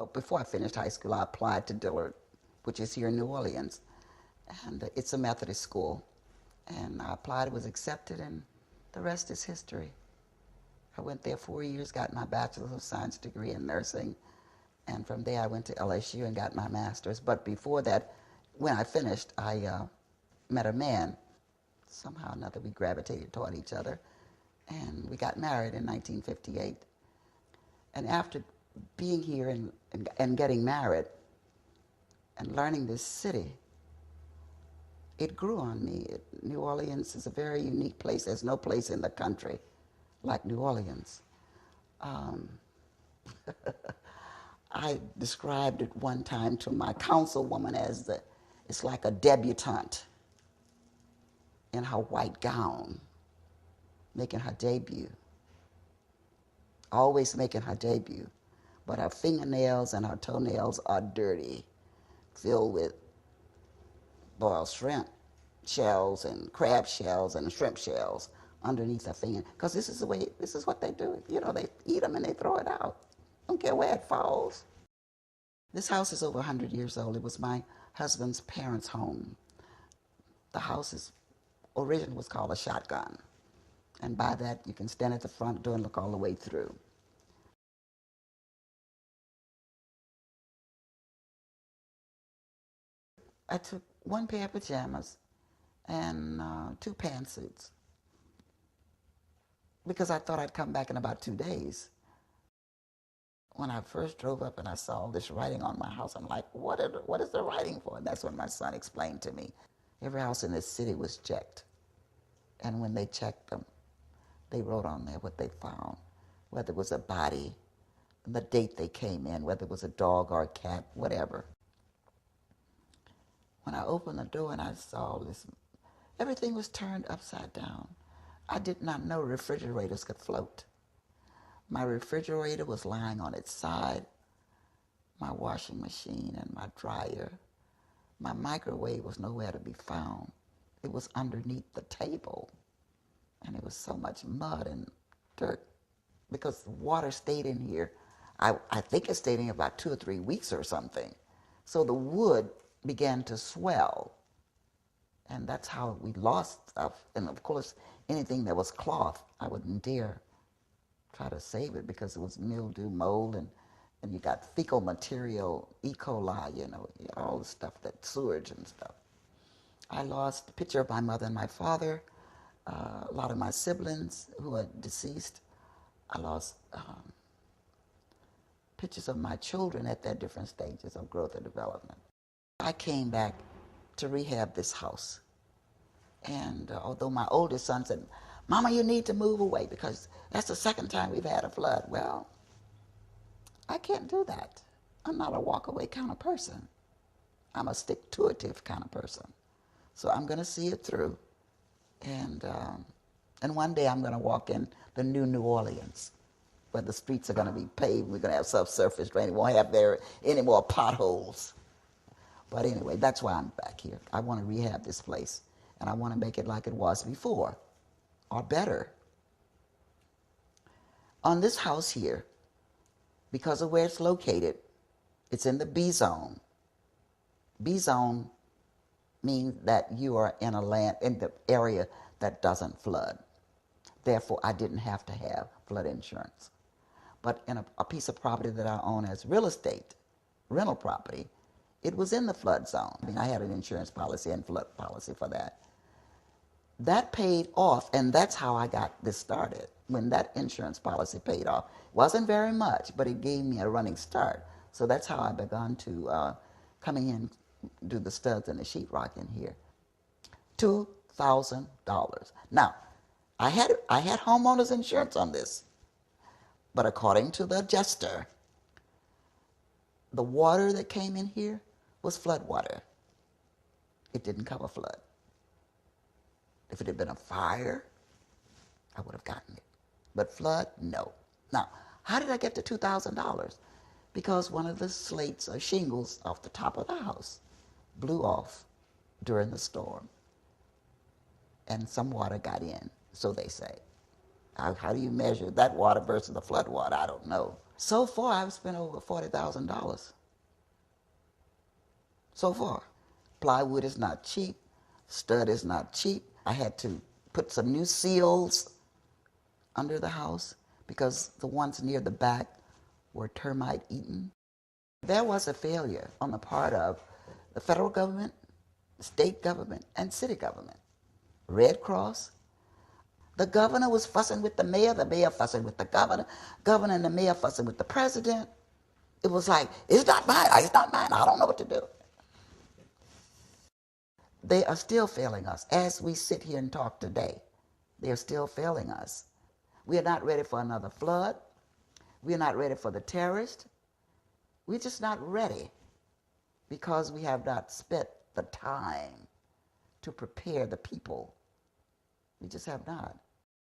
Well, before I finished high school, I applied to Dillard, which is here in New Orleans. And it's a Methodist school. And I applied, was accepted, and the rest is history. I went there 4 years, got my Bachelor of Science degree in nursing. And from there, I went to LSU and got my master's. But before that, when I finished, I met a man. Somehow or another, we gravitated toward each other. And we got married in 1958. And after being here and getting married and learning this city, it grew on me. New Orleans is a very unique place. There's no place in the country like New Orleans. I described it one time to my councilwoman as it's like a debutante in her white gown, making her debut, always making her debut, but her fingernails and her toenails are dirty, filled with boiled shrimp shells and crab shells and shrimp shells underneath her finger. Because this is what they do. You know, they eat them and they throw it out. Don't care where it falls. This house is over 100 years old. It was my husband's parents' home. The house originally was called a shotgun. And by that, you can stand at the front door and look all the way through. I took one pair of pajamas and 2 pantsuits because I thought I'd come back in about 2 days. When I first drove up and I saw this writing on my house, I'm like, what is the writing for? And that's when my son explained to me. Every house in this city was checked. And when they checked them, they wrote on there what they found, whether it was a body, the date they came in, whether it was a dog or a cat, whatever. When I opened the door and I saw this, everything was turned upside down. I did not know refrigerators could float. My refrigerator was lying on its side, my washing machine and my dryer. My microwave was nowhere to be found. It was underneath the table, and it was so much mud and dirt because the water stayed in here. I think it stayed in here about 2 or 3 weeks or something. So the wood began to swell, and that's how we lost stuff. And of course, anything that was cloth, I wouldn't dare try to save it because it was mildew, mold, and you got fecal material, E. coli, you know, all the stuff, that sewage and stuff. I lost a picture of my mother and my father, a lot of my siblings who are deceased. I lost pictures of my children at their different stages of growth and development. I came back to rehab this house. And although my oldest son said, Mama, you need to move away because that's the second time we've had a flood. Well, I can't do that. I'm not a walk-away kind of person. I'm a stick-to-itive kind of person. So I'm going to see it through. And one day I'm going to walk in the new Orleans, where the streets are going to be paved. We're going to have subsurface drainage. We won't have there any more potholes. But anyway, that's why I'm back here. I want to rehab this place, and I want to make it like it was before, or better. On this house here, because of where it's located, it's in the B zone. B zone means that you are in the area that doesn't flood. Therefore, I didn't have to have flood insurance. But in a piece of property that I own as real estate, rental property, it was in the flood zone. I mean, I had an insurance policy and flood policy for that. That paid off, and that's how I got this started. When that insurance policy paid off, it wasn't very much, but it gave me a running start. So that's how I began to coming in, do the studs and the sheetrock in here. $2,000. Now, I had homeowners insurance on this, but according to the adjuster, the water that came in here was flood water. It didn't cover flood. If it had been a fire, I would have gotten it. But flood, no. Now, how did I get to $2,000? Because one of the slates or shingles off the top of the house blew off during the storm. And some water got in, so they say. How do you measure that water versus the flood water? I don't know. So far, I've spent over $40,000. So far. Plywood is not cheap. Stud is not cheap. I had to put some new seals under the house because the ones near the back were termite eaten. There was a failure on the part of the federal government, state government, and city government. Red Cross. The governor was fussing with the mayor fussing with the governor and the mayor fussing with the president. It was like, it's not mine, I don't know what to do. They are still failing us. As we sit here and talk today, they are still failing us. We are not ready for another flood. We are not ready for the terrorist. We're just not ready because we have not spent the time to prepare the people. We just have not.